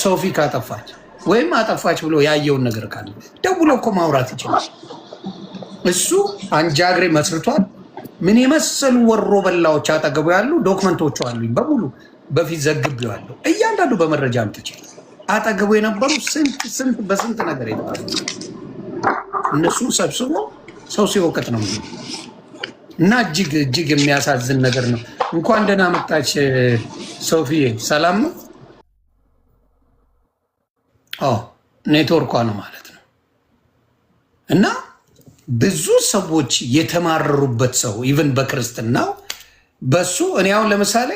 ሶፊ ካጠፋች ወይም አጠፋች ብሎ ያየውን ነገር ካለ ደውሎ እኮ ማውራት ይችላል። እሱ አንጃግሬ መስርቷል። ምን የመሰሉ ወሮ በላዎች አጠገቡ ያሉ ዶክመንቶቹ አሉኝ በሙሉ በፊት ዘግቤዋለሁ። እያንዳንዱ በመረጃ አምጥቼ አጠገቡ የነበሩ ስንት በስንት ነገር ይባላል። እነሱን ሰብስቦ ሰው ሲወቅት ነው እና እጅግ የሚያሳዝን ነገር ነው። እንኳን ደህና መጣች ሶፊዬ። ሰላም ነው? ኔትወርኳ ነው ማለት ነው። እና ብዙ ሰዎች የተማረሩበት ሰው ኢቨን በክርስትናው በሱ እኔ አሁን ለምሳሌ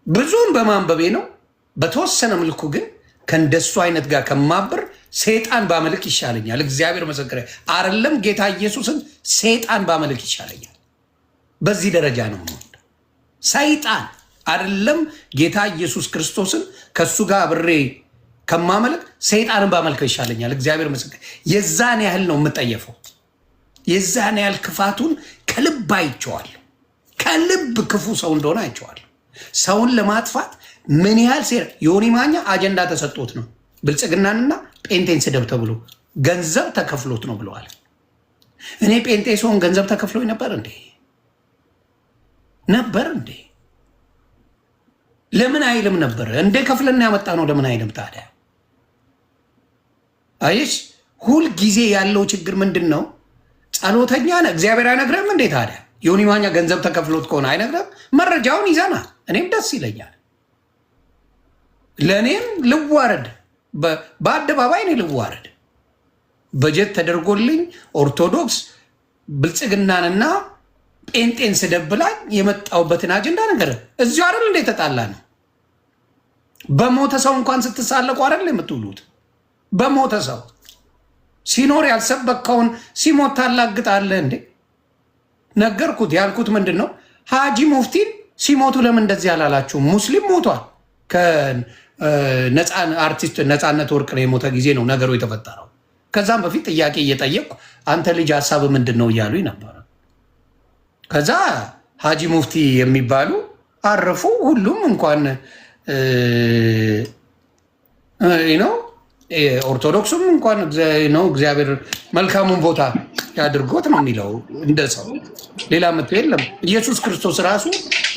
ብዙውን በማንበቤ ነው። በተወሰነ መልኩ ግን ከእንደሱ አይነት ጋር ከማብር ሰይጣን ባመልክ ይሻለኛል። እግዚአብሔር መሰከረ አይደለም። ጌታ ኢየሱስን ሰይጣን ባመልክ ይሻለኛል። በዚህ ደረጃ ነው የምወደው። ሰይጣን አይደለም ጌታ ኢየሱስ ክርስቶስን ከሱ ጋር አብሬ ከማመልክ ሰይጣንን ባመልከው ይሻለኛል። እግዚአብሔር መሰከረ። የዛን ያህል ነው የምጠየፈው። የዛን ያህል ክፋቱን ከልብ አይቼዋለሁ። ከልብ ክፉ ሰው እንደሆነ አይቼዋለሁ። ሰውን ለማጥፋት ምን ያህል ዮኒ ማኛ አጀንዳ ተሰጥቶት ነው ብልጽግናንና ጴንጤን ስደብ ተብሎ ገንዘብ ተከፍሎት ነው ብለዋል። እኔ ጴንጤ ሰውን ገንዘብ ተከፍሎኝ ነበር እንዴ? ለምን አይልም ነበር እንዴ? ከፍለና ያመጣ ነው ለምን አይልም ታዲያ? አይሽ ሁል ጊዜ ያለው ችግር ምንድን ነው? ጸሎተኛ ነህ እግዚአብሔር አይነግረም እንዴ ታዲያ? ዮኒ ማኛ ገንዘብ ተከፍሎት ከሆነ አይነግረም? መረጃውን ይዘና እኔም ደስ ይለኛል። ለእኔም ልዋረድ፣ በአደባባይ እኔ ልዋረድ። በጀት ተደርጎልኝ ኦርቶዶክስ ብልጽግናንና ጴንጤን ስደብላኝ የመጣሁበትን አጀንዳ ነገር እዚሁ አይደል እንደ ተጣላ ነው። በሞተ ሰው እንኳን ስትሳለቁ አይደል የምትውሉት? በሞተ ሰው ሲኖር ያልሰበከውን ሲሞት ታላግጣለህ እንዴ? ነገርኩት። ያልኩት ምንድን ነው? ሀጂ ሙፍቲን ሲሞቱ ለምን እንደዚህ አላላችሁም? ሙስሊም ሞቷል። አርቲስት ነፃነት ወርቅ ነው የሞተ ጊዜ ነው ነገሩ የተፈጠረው። ከዛም በፊት ጥያቄ እየጠየቅኩ አንተ ልጅ ሀሳብ ምንድን ነው እያሉኝ ነበረ። ከዛ ሀጂ ሙፍቲ የሚባሉ አረፉ። ሁሉም እንኳን ነው ኦርቶዶክሱም እንኳን ነው እግዚአብሔር መልካሙን ቦታ ያድርጎት ነው የሚለው እንደ ሰው። ሌላ ምት የለም። ኢየሱስ ክርስቶስ ራሱ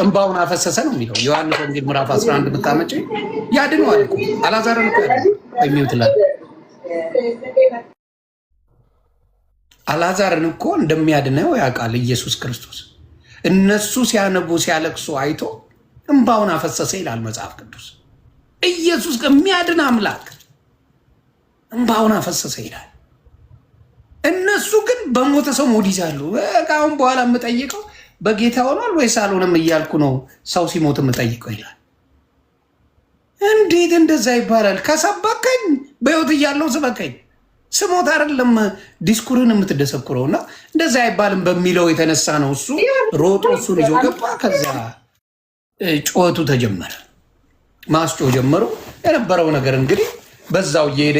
እንባውን አፈሰሰ ነው የሚለው ዮሐንስ ወንጌል ምዕራፍ 11 ብታመጪ ያድነዋል እኮ። አልዓዛርን እኮ የሚውትላል አልዓዛርን እኮ እንደሚያድነው ያውቃል ኢየሱስ ክርስቶስ። እነሱ ሲያነቡ ሲያለቅሱ አይቶ እንባውን አፈሰሰ ይላል መጽሐፍ ቅዱስ። ኢየሱስ የሚያድን አምላክ እንባውን አፈሰሰ ይላል። እነሱ ግን በሞተ ሰው ሞድ ይዛሉ። አሁን በኋላ የምጠይቀው በጌታ ሆኗል ወይስ አልሆነም እያልኩ ነው ሰው ሲሞት የምጠይቀው ይላል። እንዴት እንደዛ ይባላል? ከሰበከኝ በሕይወት እያለው ስበከኝ፣ ስሞት አይደለም ዲስኩርን የምትደሰኩረው። እና እንደዛ አይባልም በሚለው የተነሳ ነው እሱ ሮጦ እሱን ይዞ ገባ። ከዛ ጩኸቱ ተጀመረ፣ ማስጮ ጀመሩ። የነበረው ነገር እንግዲህ በዛው እየሄደ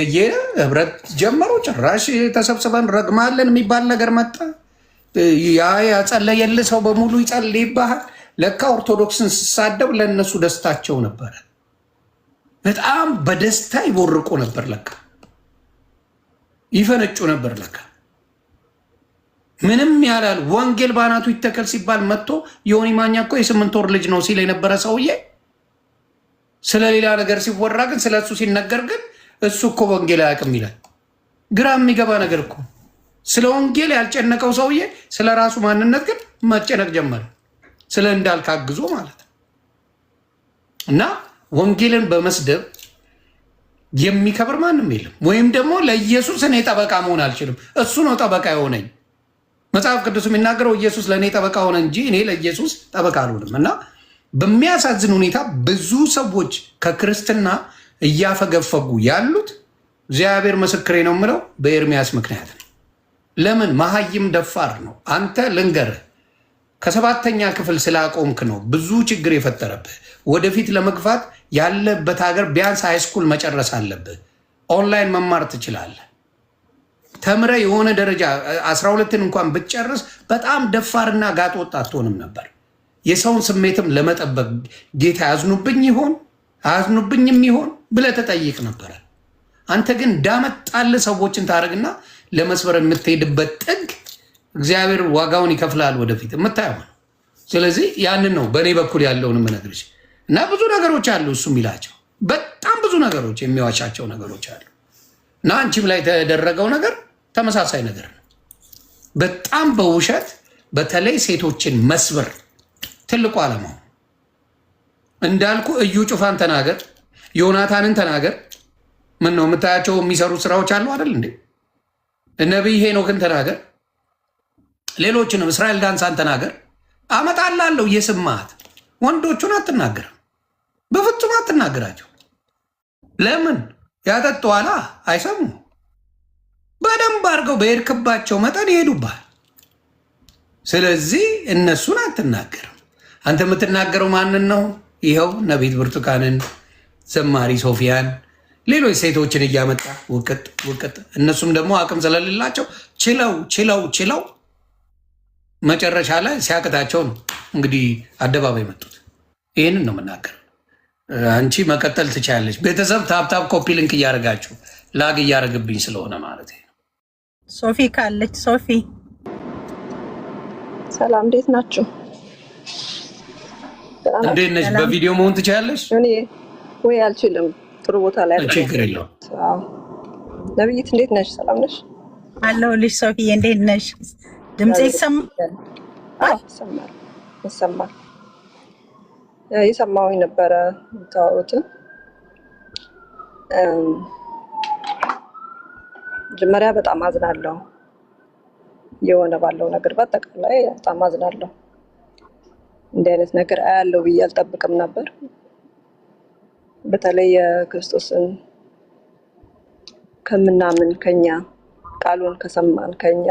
ህብረት ጀመሩ። ጭራሽ ተሰብስበን ረግማለን የሚባል ነገር መጣ። ያ ያጸለየልህ ሰው በሙሉ ይጸልይብሃል። ለካ ኦርቶዶክስን ስሳደብ ለእነሱ ደስታቸው ነበረ። በጣም በደስታ ይቦርቁ ነበር። ለካ ይፈነጩ ነበር። ለካ ምንም ያላል። ወንጌል ባናቱ ይተከል ሲባል መጥቶ ዮኒ ማኛ እኮ የ8 ወር ልጅ ነው ሲል የነበረ ሰውዬ ስለሌላ ነገር ሲወራ ግን ስለሱ ሲነገር ግን እሱ እኮ ወንጌል አያውቅም ይላል። ግራ የሚገባ ነገር እኮ። ስለ ወንጌል ያልጨነቀው ሰውዬ ስለ ራሱ ማንነት ግን መጨነቅ ጀመረ። ስለ እንዳልካግዞ ማለት ነው። እና ወንጌልን በመስደብ የሚከብር ማንም የለም። ወይም ደግሞ ለኢየሱስ እኔ ጠበቃ መሆን አልችልም፣ እሱ ነው ጠበቃ የሆነኝ። መጽሐፍ ቅዱስ የሚናገረው ኢየሱስ ለእኔ ጠበቃ ሆነ እንጂ እኔ ለኢየሱስ ጠበቃ አልሆንም። እና በሚያሳዝን ሁኔታ ብዙ ሰዎች ከክርስትና እያፈገፈጉ ያሉት እግዚአብሔር ምስክሬ ነው የምለው በኤርሚያስ ምክንያት ነው። ለምን? መሀይም ደፋር ነው። አንተ ልንገርህ፣ ከ7ኛ ክፍል ስላቆምክ ነው ብዙ ችግር የፈጠረብህ። ወደፊት ለመግፋት ያለበት ሀገር ቢያንስ ሃይስኩል መጨረስ አለብህ። ኦንላይን መማር ትችላለህ። ተምረ የሆነ ደረጃ 12ን እንኳን ብትጨርስ በጣም ደፋርና ጋጥ ወጥ አትሆንም ነበር። የሰውን ስሜትም ለመጠበቅ ጌታ ያዝኑብኝ ይሆን አያዝኑብኝም ይሆን ብለህ ተጠይቅ ነበረ። አንተ ግን እንዳመጣልህ ሰዎችን ታደርግና ለመስበር የምትሄድበት ጥግ እግዚአብሔር ዋጋውን ይከፍላል ወደፊት የምታየው። ስለዚህ ያንን ነው በእኔ በኩል ያለውን የምነግርሽ። እና ብዙ ነገሮች አሉ እሱ የሚላቸው በጣም ብዙ ነገሮች የሚዋሻቸው ነገሮች አሉ። እና አንቺም ላይ የተደረገው ነገር ተመሳሳይ ነገር ነው። በጣም በውሸት በተለይ ሴቶችን መስበር ትልቁ ዓላማው። እንዳልኩ እዩ ጩፋን ተናገር፣ ዮናታንን ተናገር። ምን ነው የምታያቸው የሚሰሩ ስራዎች አሉ አይደል እንዴ? ነቢይ ሄኖክን ተናገር፣ ሌሎችንም እስራኤል ዳንሳን ተናገር። አመጣላለሁ እየስማት። ወንዶቹን አትናገርም፣ በፍጹም አትናገራቸው። ለምን? ያጠጡዋላ፣ አይሰሙ። በደንብ አድርገው በሄድክባቸው መጠን ይሄዱባል። ስለዚህ እነሱን አትናገርም። አንተ የምትናገረው ማንን ነው? ይኸው ነቢት ብርቱካንን፣ ዘማሪ ሶፊያን፣ ሌሎች ሴቶችን እያመጣ ውቅጥ ውቅጥ። እነሱም ደግሞ አቅም ስለሌላቸው ችለው መጨረሻ ላይ ሲያቅታቸው ነው እንግዲህ አደባባይ መጡት። ይህንን ነው የምናገር። አንቺ መቀጠል ትችላለች። ቤተሰብ ታብታብ ኮፒ ሊንክ እያደረጋችሁ ላግ እያደረግብኝ ስለሆነ ማለት ነው። ሶፊ ካለች ሶፊ ሰላም፣ እንዴት ናችሁ? እንዴት ነሽ? በቪዲዮ መሆን ትችላለሽ? እኔ ወይ አልችልም። ጥሩ ቦታ ላይ አይደለም። ችግር የለውም። ነብይት እንዴት ነሽ? ሰላም ነሽ? አለሁልሽ። ሶፊዬ እንዴት ነሽ? ድምጽ ይሰማል? ይሰማል። የሰማሁኝ ነበረ ታውትን መጀመሪያ በጣም አዝናለሁ። የሆነ ባለው ነገር በአጠቃላይ በጣም አዝናለሁ። እንዲህ አይነት ነገር አያለው ብዬ አልጠብቅም ነበር። በተለይ የክርስቶስን ከምናምን ከኛ ቃሉን ከሰማን ከኛ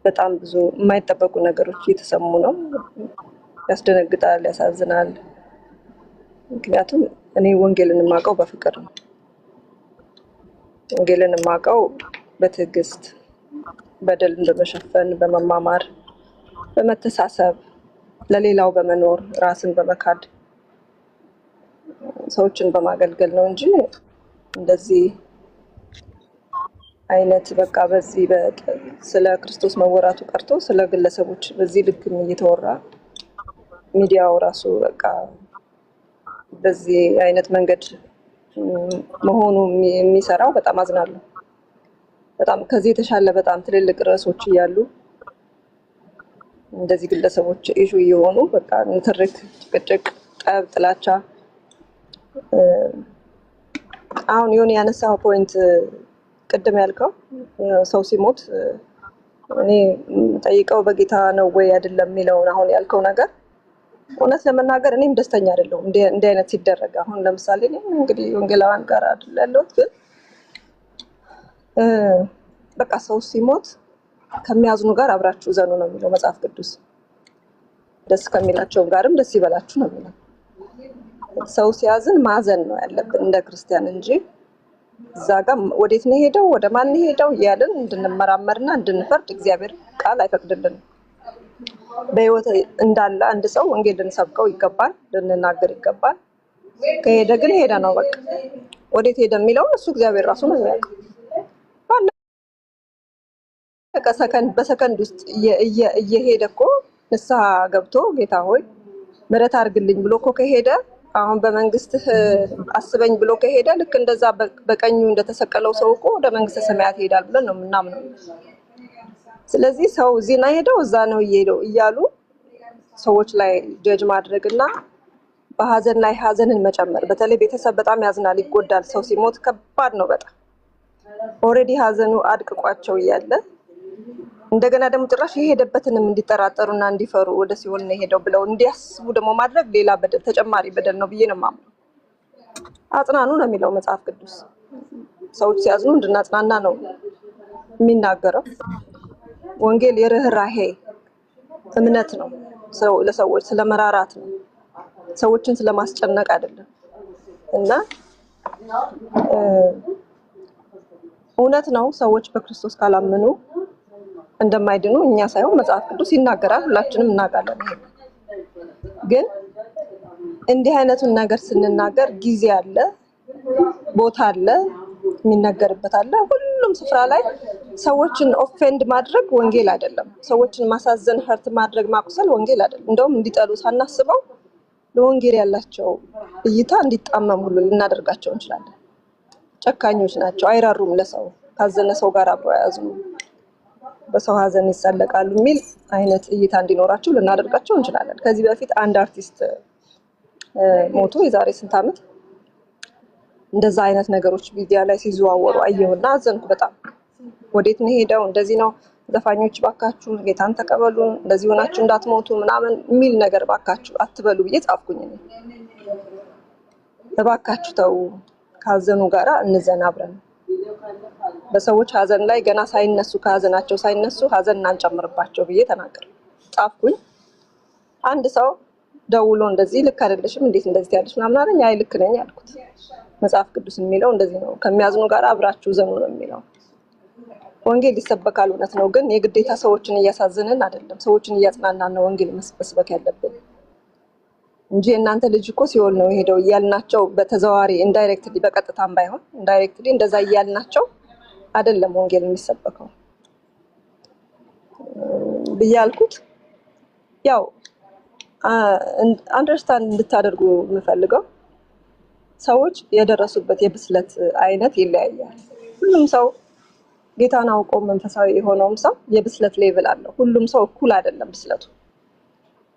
በጣም ብዙ የማይጠበቁ ነገሮች እየተሰሙ ነው። ያስደነግጣል፣ ያሳዝናል። ምክንያቱም እኔ ወንጌልን የማውቀው በፍቅር ነው። ወንጌልን የማውቀው በትዕግስት በደልን በመሸፈን በመማማር በመተሳሰብ ለሌላው በመኖር ራስን በመካድ ሰዎችን በማገልገል ነው እንጂ እንደዚህ አይነት በቃ በዚህ ስለ ክርስቶስ መወራቱ ቀርቶ ስለ ግለሰቦች በዚህ ልክም እየተወራ ሚዲያው ራሱ በቃ በዚህ አይነት መንገድ መሆኑ የሚሰራው በጣም አዝናለሁ። በጣም ከዚህ የተሻለ በጣም ትልልቅ ርዕሶች እያሉ እንደዚህ ግለሰቦች ኢሹ እየሆኑ በቃ ንትርክ፣ ጭቅጭቅ፣ ጠብ፣ ጥላቻ። አሁን የሆነ ያነሳው ፖይንት ቅድም ያልከው ሰው ሲሞት እኔ ጠይቀው በጌታ ነው ወይ አይደለም የሚለውን አሁን ያልከው ነገር እውነት ለመናገር እኔም ደስተኛ አይደለሁም እንዲህ አይነት ሲደረግ። አሁን ለምሳሌ እኔም እንግዲህ ወንጌላውያን ጋር አይደል ያለሁት፣ ግን በቃ ሰው ሲሞት ከሚያዝኑ ጋር አብራችሁ ዘኑ ነው የሚለው መጽሐፍ ቅዱስ። ደስ ከሚላቸው ጋርም ደስ ይበላችሁ ነው የሚለው። ሰው ሲያዝን ማዘን ነው ያለብን እንደ ክርስቲያን እንጂ እዛ ጋር ወዴት ነው ሄደው ወደ ማን ሄደው እያልን እንድንመራመርና እንድንፈርድ እግዚአብሔር ቃል አይፈቅድልንም። በህይወት እንዳለ አንድ ሰው ወንጌል ልንሰብከው ይገባል፣ ልንናገር ይገባል። ከሄደ ግን ሄደ ነው በቃ። ወዴት ሄደ የሚለው እሱ እግዚአብሔር ራሱ ነው የሚያውቀው። በሰከንድ ውስጥ እየሄደ እኮ ንስሐ ገብቶ ጌታ ሆይ ምሕረት አድርግልኝ ብሎ እኮ ከሄደ አሁን በመንግስትህ አስበኝ ብሎ ከሄደ ልክ እንደዛ በቀኙ እንደተሰቀለው ሰው እኮ ወደ መንግስተ ሰማያት ይሄዳል ብለን ነው የምናምነው። ስለዚህ ሰው እዚህ ነው ሄደው እዛ ነው እየሄደው እያሉ ሰዎች ላይ ጀጅ ማድረግና በሀዘን ላይ ሀዘንን መጨመር። በተለይ ቤተሰብ በጣም ያዝናል፣ ይጎዳል። ሰው ሲሞት ከባድ ነው በጣም። ኦልሬዲ ሀዘኑ አድቅቋቸው እያለ እንደገና ደግሞ ጭራሽ የሄደበትንም እንዲጠራጠሩና እንዲፈሩ ወደ ሲኦል ነው ሄደው ብለው እንዲያስቡ ደግሞ ማድረግ ሌላ በደል፣ ተጨማሪ በደል ነው ብዬ ነው የማምነው። አጽናኑ ነው የሚለው መጽሐፍ ቅዱስ። ሰዎች ሲያዝኑ እንድናጽናና ነው የሚናገረው። ወንጌል የርህራሄ እምነት ነው። ለሰዎች ስለመራራት ነው፣ ሰዎችን ስለማስጨነቅ አይደለም። እና እውነት ነው ሰዎች በክርስቶስ ካላመኑ እንደማይድኑ እኛ ሳይሆን መጽሐፍ ቅዱስ ይናገራል፣ ሁላችንም እናውቃለን። ግን እንዲህ አይነቱን ነገር ስንናገር ጊዜ አለ፣ ቦታ አለ፣ የሚነገርበት አለ። ሁሉም ስፍራ ላይ ሰዎችን ኦፌንድ ማድረግ ወንጌል አይደለም። ሰዎችን ማሳዘን፣ ሀርት ማድረግ፣ ማቁሰል ወንጌል አይደለም። እንደውም እንዲጠሉ ሳናስበው ለወንጌል ያላቸው እይታ እንዲጣመም ሁሉ ልናደርጋቸው እንችላለን። ጨካኞች ናቸው፣ አይራሩም ለሰው፣ ካዘነ ሰው ጋር አብረው ያያዙ፣ በሰው ሀዘን ይሳለቃሉ የሚል አይነት እይታ እንዲኖራቸው ልናደርጋቸው እንችላለን። ከዚህ በፊት አንድ አርቲስት ሞቶ የዛሬ ስንት ዓመት እንደዛ አይነት ነገሮች ሚዲያ ላይ ሲዘዋወሩ አየሁና አዘንኩ በጣም። ወዴት ነው ሄደው? እንደዚህ ነው ዘፋኞች ባካችሁ ጌታን ተቀበሉ፣ እንደዚህ ሆናችሁ እንዳትሞቱ ምናምን የሚል ነገር ባካችሁ አትበሉ ብዬ ጻፍኩኝ። እባካችሁ ተው፣ ካዘኑ ጋራ እንዘን አብረን። በሰዎች ሀዘን ላይ ገና ሳይነሱ ከሀዘናቸው ሳይነሱ ሀዘን እናንጨምርባቸው ብዬ ተናገር ጻፍኩኝ። አንድ ሰው ደውሎ እንደዚህ ልክ አይደለሽም፣ እንዴት እንደዚህ ያለሽ ምናምን አለኝ። አይ ልክ ነኝ አልኩት። መጽሐፍ ቅዱስ የሚለው እንደዚህ ነው፣ ከሚያዝኑ ጋር አብራችሁ ዘኑ ነው የሚለው። ወንጌል ይሰበካል፣ እውነት ነው። ግን የግዴታ ሰዎችን እያሳዘንን አይደለም፣ ሰዎችን እያጽናናን ነው ወንጌል መስበክ ያለብን እንጂ እናንተ ልጅ እኮ ሲኦል ነው የሄደው እያልናቸው በተዘዋዋሪ ኢንዳይሬክትሊ፣ በቀጥታም ባይሆን ኢንዳይሬክትሊ እንደዛ እያልናቸው አይደለም ወንጌል የሚሰበከው ብዬ አልኩት። ያው አንደርስታንድ እንድታደርጉ የምፈልገው ሰዎች የደረሱበት የብስለት አይነት ይለያያል። ሁሉም ሰው ጌታን አውቆ መንፈሳዊ የሆነውም ሰው የብስለት ሌቭል አለው። ሁሉም ሰው እኩል አይደለም ብስለቱ።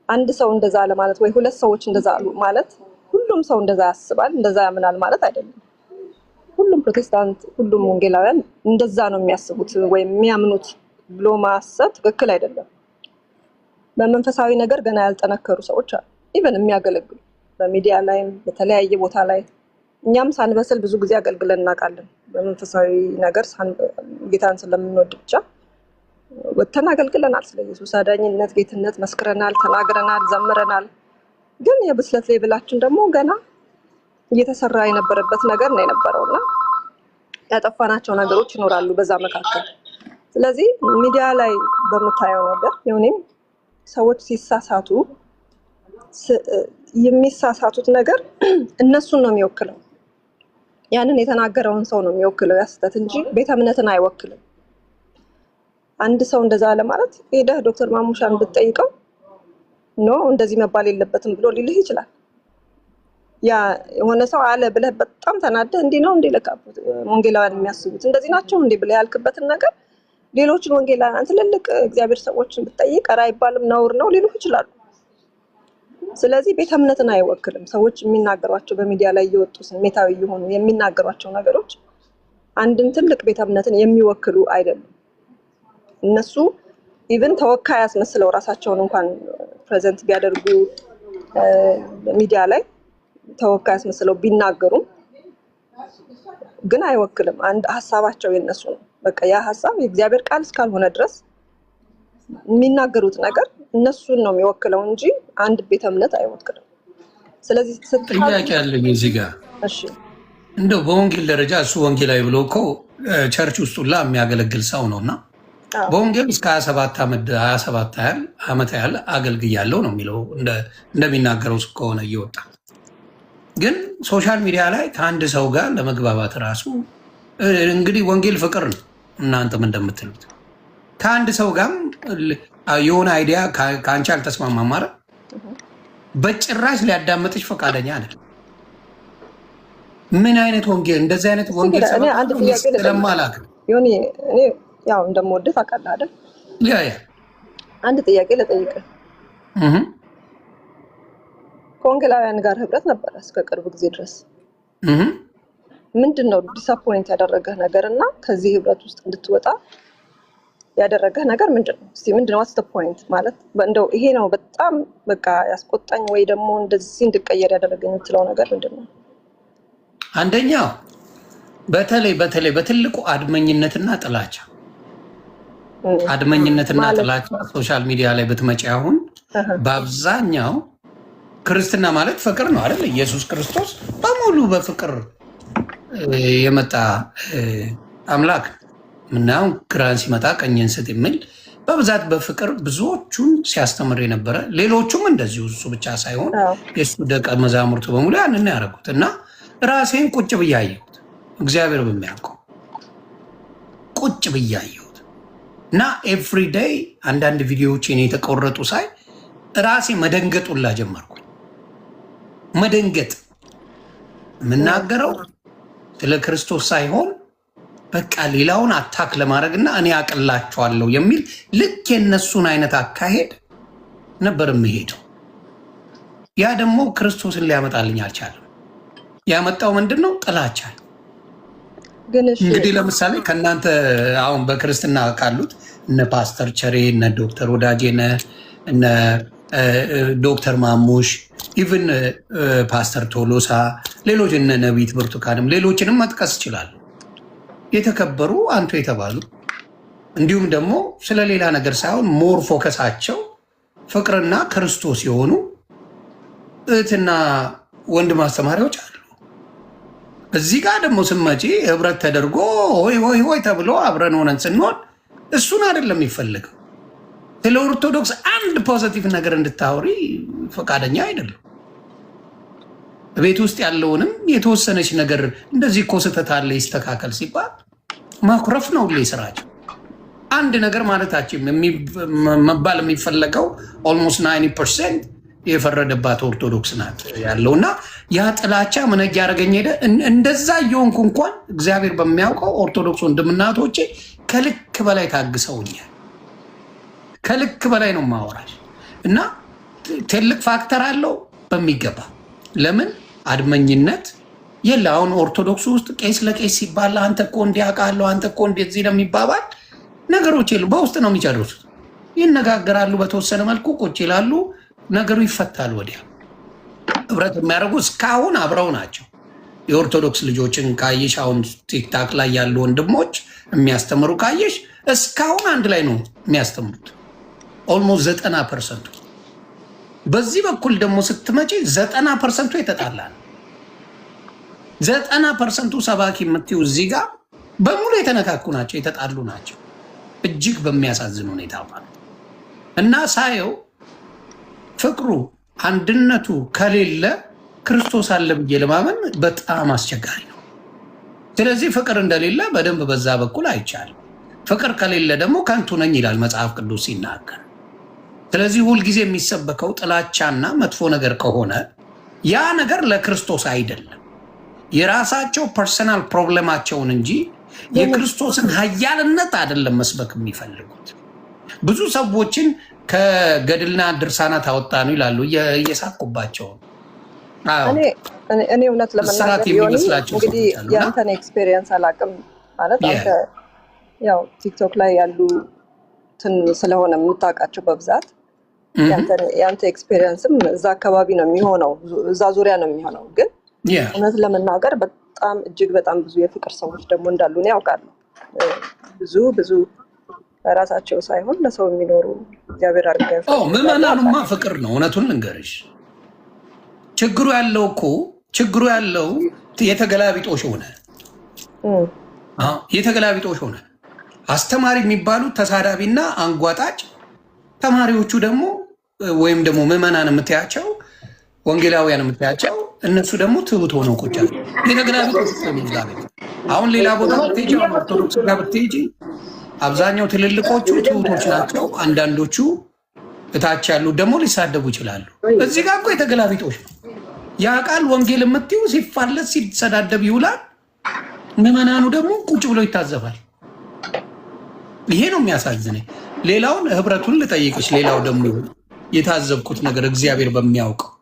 አንድ ሰው እንደዛ አለ ማለት ወይ ሁለት ሰዎች እንደዛ አሉ ማለት ሁሉም ሰው እንደዛ ያስባል እንደዛ ያምናል ማለት አይደለም። ሁሉም ፕሮቴስታንት፣ ሁሉም ወንጌላውያን እንደዛ ነው የሚያስቡት ወይም የሚያምኑት ብሎ ማሰብ ትክክል አይደለም። በመንፈሳዊ ነገር ገና ያልጠነከሩ ሰዎች አሉ፣ ኢቨን የሚያገለግሉ በሚዲያ ላይም በተለያየ ቦታ ላይ። እኛም ሳንበስል ብዙ ጊዜ አገልግለን እናውቃለን። በመንፈሳዊ ነገር ጌታን ስለምንወድ ብቻ ወጥተን አገልግለናል። ስለ ኢየሱስ አዳኝነት፣ ጌትነት መስክረናል፣ ተናግረናል፣ ዘምረናል። ግን የብስለት ሌቭላችን ደግሞ ገና እየተሰራ የነበረበት ነገር ነው የነበረውና ያጠፋናቸው ነገሮች ይኖራሉ በዛ መካከል። ስለዚህ ሚዲያ ላይ በምታየው ነገር የሆነም ሰዎች ሲሳሳቱ የሚሳሳቱት ነገር እነሱን ነው የሚወክለው። ያንን የተናገረውን ሰው ነው የሚወክለው ያ ስህተት እንጂ ቤተ እምነትን አይወክልም። አንድ ሰው እንደዛ አለ ማለት ሄደህ ዶክተር ማሙሻን ብትጠይቀው ኖ እንደዚህ መባል የለበትም ብሎ ሊልህ ይችላል። ያ የሆነ ሰው አለ ብለህ በጣም ተናደህ እንዲህ ነው እንዴ ለካ ወንጌላውያን የሚያስቡት እንደዚህ ናቸው እንዴ ብለህ ያልክበትን ነገር ሌሎችን ወንጌላውያን ትልልቅ እግዚአብሔር ሰዎችን ብትጠይቅ ኧረ አይባልም ነውር ነው ሊሉህ ይችላሉ። ስለዚህ ቤተ እምነትን አይወክልም። ሰዎች የሚናገሯቸው በሚዲያ ላይ እየወጡ ስሜታዊ የሆኑ የሚናገሯቸው ነገሮች አንድን ትልቅ ቤተ እምነትን የሚወክሉ አይደሉም። እነሱ ኢቭን ተወካይ አስመስለው ራሳቸውን እንኳን ፕሬዘንት ቢያደርጉ ሚዲያ ላይ ተወካይ አስመስለው ቢናገሩም ግን አይወክልም። አንድ ሀሳባቸው የነሱ ነው። በቃ ያ ሀሳብ የእግዚአብሔር ቃል እስካልሆነ ድረስ የሚናገሩት ነገር እነሱን ነው የሚወክለው እንጂ አንድ ቤተ እምነት አይወክልም። ስለዚህ ጥያቄ አለኝ እዚህ ጋር። እሺ እንደው በወንጌል ደረጃ እሱ ወንጌላዊ ብሎ እኮ ቸርች ውስጥ ሁላ የሚያገለግል ሰው ነውና በወንጌል እስከ 27 ዓመት ያህል አገልግያለሁ ነው የሚለው እንደሚናገረው ከሆነ እየወጣ ግን ሶሻል ሚዲያ ላይ ከአንድ ሰው ጋር ለመግባባት ራሱ እንግዲህ ወንጌል ፍቅር ነው። እናንተም እንደምትሉት ከአንድ ሰው ጋር የሆነ አይዲያ ከአንቺ አልተስማማም ማለት በጭራሽ ሊያዳምጥሽ ፈቃደኛ አይደለም። ምን አይነት ወንጌል እንደዚህ አይነት ወንጌል ስለማላክ እኔ ያው እንደምወድህ ታውቃለህ አይደል? ያ አንድ ጥያቄ ልጠይቅህ። ከወንጌላውያን ጋር ህብረት ነበረ እስከ ቅርብ ጊዜ ድረስ። ምንድነው ዲስአፖይንት ያደረገህ ነገር እና ከዚህ ህብረት ውስጥ እንድትወጣ ያደረገህ ነገር ምንድነው? እስቲ ምንድነው ዋትስ ዘ ፖይንት ማለት እንደው ይሄ ነው በጣም በቃ ያስቆጣኝ ወይ ደግሞ እንደዚህ እንድቀየር ያደረገኝ የምትለው ነገር ምንድነው? አንደኛው በተለይ በትልቁ አድመኝነትና ጥላቻ ጥላቻ ሶሻል ሚዲያ ላይ ብትመጪ አሁን በአብዛኛው ክርስትና ማለት ፍቅር ነው አይደል? ኢየሱስ ክርስቶስ በሙሉ በፍቅር የመጣ አምላክ ምናምን ግራን ሲመጣ ቀኝን ስጥ የሚል በብዛት በፍቅር ብዙዎቹን ሲያስተምር የነበረ ሌሎቹም እንደዚሁ እሱ ብቻ ሳይሆን የእሱ ደቀ መዛሙርቱ በሙሉ ያንን ያደረጉት እና ራሴን ቁጭ ብያየሁት እግዚአብሔር በሚያውቀው ቁጭ ብያየሁት እና ኤቭሪዴይ አንዳንድ ቪዲዮዎችን የተቆረጡ ሳይ ራሴ መደንገጡላ ጀመርኩ። መደንገጥ የምናገረው ስለ ክርስቶስ ሳይሆን በቃ ሌላውን አታክ ለማድረግና እኔ አቅላቸዋለሁ የሚል ልክ የነሱን አይነት አካሄድ ነበር የሚሄደው። ያ ደግሞ ክርስቶስን ሊያመጣልኝ አልቻለም። ያመጣው ምንድን ነው? ጥላቻ። እንግዲህ ለምሳሌ ከእናንተ አሁን በክርስትና ካሉት እነ ፓስተር ቸሬ፣ እነ ዶክተር ወዳጄ፣ እነ ዶክተር ማሙሽ፣ ኢቭን ፓስተር ቶሎሳ፣ ሌሎች እነ ነቢት ብርቱካንም ሌሎችንም መጥቀስ ይችላሉ። የተከበሩ አንቱ የተባሉ እንዲሁም ደግሞ ስለሌላ ነገር ሳይሆን ሞር ፎከሳቸው ፍቅርና ክርስቶስ የሆኑ እህትና ወንድም አስተማሪዎች አሉ። እዚህ ጋር ደግሞ ስመጪ ህብረት ተደርጎ ሆይ ሆይ ሆይ ተብሎ አብረን ሆነን ስንሆን እሱን አይደለም የሚፈልገው። ስለ ኦርቶዶክስ አንድ ፖዘቲቭ ነገር እንድታወሪ ፈቃደኛ አይደለም። ቤት ውስጥ ያለውንም የተወሰነች ነገር እንደዚህ እኮ ስህተት አለ ይስተካከል ሲባል ማኩረፍ ነው ሁሌ ስራቸው። አንድ ነገር ማለታችን መባል የሚፈለገው ኦልሞስት 90% የፈረደባት ኦርቶዶክስ ናት ያለው እና ያ ጥላቻ ምን ያደረገኝ ሄደ። እንደዛ እየሆንኩ እንኳን እግዚአብሔር በሚያውቀው ኦርቶዶክስ ወንድምናቶቼ ከልክ በላይ ታግሰውኛል። ከልክ በላይ ነው ማወራሽ እና ትልቅ ፋክተር አለው በሚገባ ለምን አድመኝነት የለ። አሁን ኦርቶዶክስ ውስጥ ቄስ ለቄስ ሲባል አንተ እኮ እንዲያውቃለሁ አንተ እኮ እንደዚህ ነው የሚባባል ነገሮች የሉ። በውስጥ ነው የሚጨርሱት። ይነጋገራሉ፣ በተወሰነ መልኩ ቁጭ ይላሉ፣ ነገሩ ይፈታል። ወዲያ ህብረት የሚያደርጉ እስካሁን አብረው ናቸው። የኦርቶዶክስ ልጆችን ካየሽ አሁን ቲክታክ ላይ ያሉ ወንድሞች የሚያስተምሩ ካየሽ እስካሁን አንድ ላይ ነው የሚያስተምሩት ኦልሞስት 90%። በዚህ በኩል ደግሞ ስትመጪ 90% የተጣላ ነው። 90% ሰባኪ የምትይው እዚህ ጋር በሙሉ የተነካኩ ናቸው፣ የተጣሉ ናቸው። እጅግ በሚያሳዝን ሁኔታ ማለት እና ሳየው ፍቅሩ አንድነቱ ከሌለ ክርስቶስ አለ ብዬ ለማመን በጣም አስቸጋሪ ነው። ስለዚህ ፍቅር እንደሌለ በደንብ በዛ በኩል አይቻልም። ፍቅር ከሌለ ደግሞ ከንቱ ነኝ ይላል መጽሐፍ ቅዱስ ሲናገር። ስለዚህ ሁልጊዜ የሚሰበከው ጥላቻና መጥፎ ነገር ከሆነ ያ ነገር ለክርስቶስ አይደለም፣ የራሳቸው ፐርሰናል ፕሮብሌማቸውን እንጂ የክርስቶስን ኃያልነት አይደለም መስበክ የሚፈልጉት። ብዙ ሰዎችን ከገድልና ድርሳናት አወጣ ነው ይላሉ እየሳቁባቸው። እኔ እውነት ለመናገር እንግዲህ የአንተን ኤክስፔሪየንስ አላውቅም ማለት አንተ ያው ቲክቶክ ላይ ያሉ ስለሆነ የምታውቃቸው በብዛት የአንተ ኤክስፔሪየንስም እዛ አካባቢ ነው የሚሆነው፣ እዛ ዙሪያ ነው የሚሆነው። ግን እውነት ለመናገር በጣም እጅግ በጣም ብዙ የፍቅር ሰዎች ደግሞ እንዳሉ ነው ያውቃለሁ። ብዙ ራሳቸው ሳይሆን ለሰው የሚኖሩ እግዚአብሔር አድርገው ምዕመናኑማ ፍቅር ነው። እውነቱን ልንገርሽ ችግሩ ያለው የተገላቢጦሽ ሆነ። የተገላቢጦሽ ሆነ። አስተማሪ የሚባሉት ተሳዳቢና አንጓጣጭ፣ ተማሪዎቹ ደግሞ ወይም ደግሞ ምዕመናን የምታያቸው ወንጌላውያን የምታያቸው እነሱ ደግሞ ትሁት ሆነው ቁጭ አሉ። የተገላቢጦሽ አሁን ሌላ ቦታ ብትሄጂ ኦርቶዶክስ ጋር ብትሄጂ አብዛኛው ትልልቆቹ ትሁቶች ናቸው። አንዳንዶቹ እታች ያሉት ደግሞ ሊሳደቡ ይችላሉ። እዚህ ጋር እኮ የተገላቢጦሽ ነው። ያ ቃል ወንጌል የምትይው ሲፋለስ ሲሰዳደብ ይውላል። ምዕመናኑ ደግሞ ቁጭ ብሎ ይታዘባል። ይሄ ነው የሚያሳዝነኝ። ሌላውን ህብረቱን ልጠይቅሽ። ሌላው ደግሞ የታዘብኩት ነገር እግዚአብሔር በሚያውቀው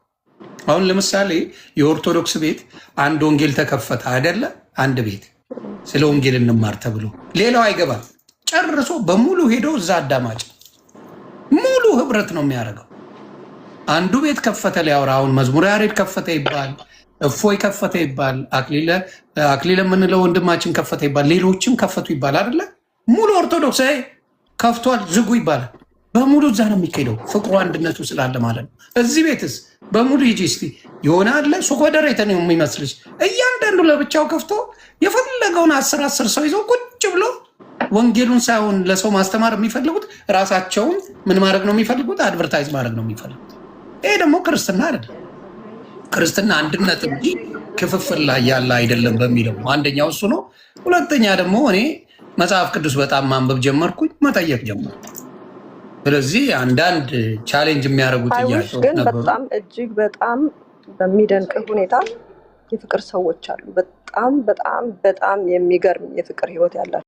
አሁን ለምሳሌ የኦርቶዶክስ ቤት አንድ ወንጌል ተከፈተ አይደለ? አንድ ቤት ስለ ወንጌል እንማር ተብሎ ሌላው አይገባም። ጨርሶ በሙሉ ሄዶ እዛ አዳማጭ ሙሉ ህብረት ነው የሚያደርገው። አንዱ ቤት ከፈተ ሊያወራ፣ አሁን መዝሙረ ያሬድ ከፈተ ይባል፣ እፎይ ከፈተ ይባል፣ አክሊለ የምንለው ወንድማችን ከፈተ ይባል፣ ሌሎችም ከፈቱ ይባል አይደለ? ሙሉ ኦርቶዶክስ ከፍቷል ዝጉ ይባላል። በሙሉ እዛ ነው የሚካሄደው። ፍቅሩ አንድነቱ ስላለ ማለት ነው። እዚህ ቤትስ በሙሉ ሂጂ እስኪ የሆነ አለ ሱቅ ወደሬተ ነው የሚመስልሽ። እያንዳንዱ ለብቻው ከፍቶ የፈለገውን 10 ሰው ይዞ ቁጭ ብሎ ወንጌሉን ሳይሆን ለሰው ማስተማር የሚፈልጉት ራሳቸውን ምን ማድረግ ነው የሚፈልጉት? አድቨርታይዝ ማድረግ ነው የሚፈልጉት። ይሄ ደግሞ ክርስትና አይደለም። ክርስትና አንድነት እንጂ ክፍፍል ላይ ያለ አይደለም በሚለው አንደኛው እሱ ነው። ሁለተኛ ደግሞ እኔ መጽሐፍ ቅዱስ በጣም ማንበብ ጀመርኩኝ፣ መጠየቅ ጀመርኩ። ስለዚህ አንዳንድ ቻሌንጅ የሚያደርጉ ጥያቄዎች ግን በጣም እጅግ በጣም በሚደንቅ ሁኔታ የፍቅር ሰዎች አሉ። በጣም በጣም በጣም የሚገርም የፍቅር ህይወት ያላቸው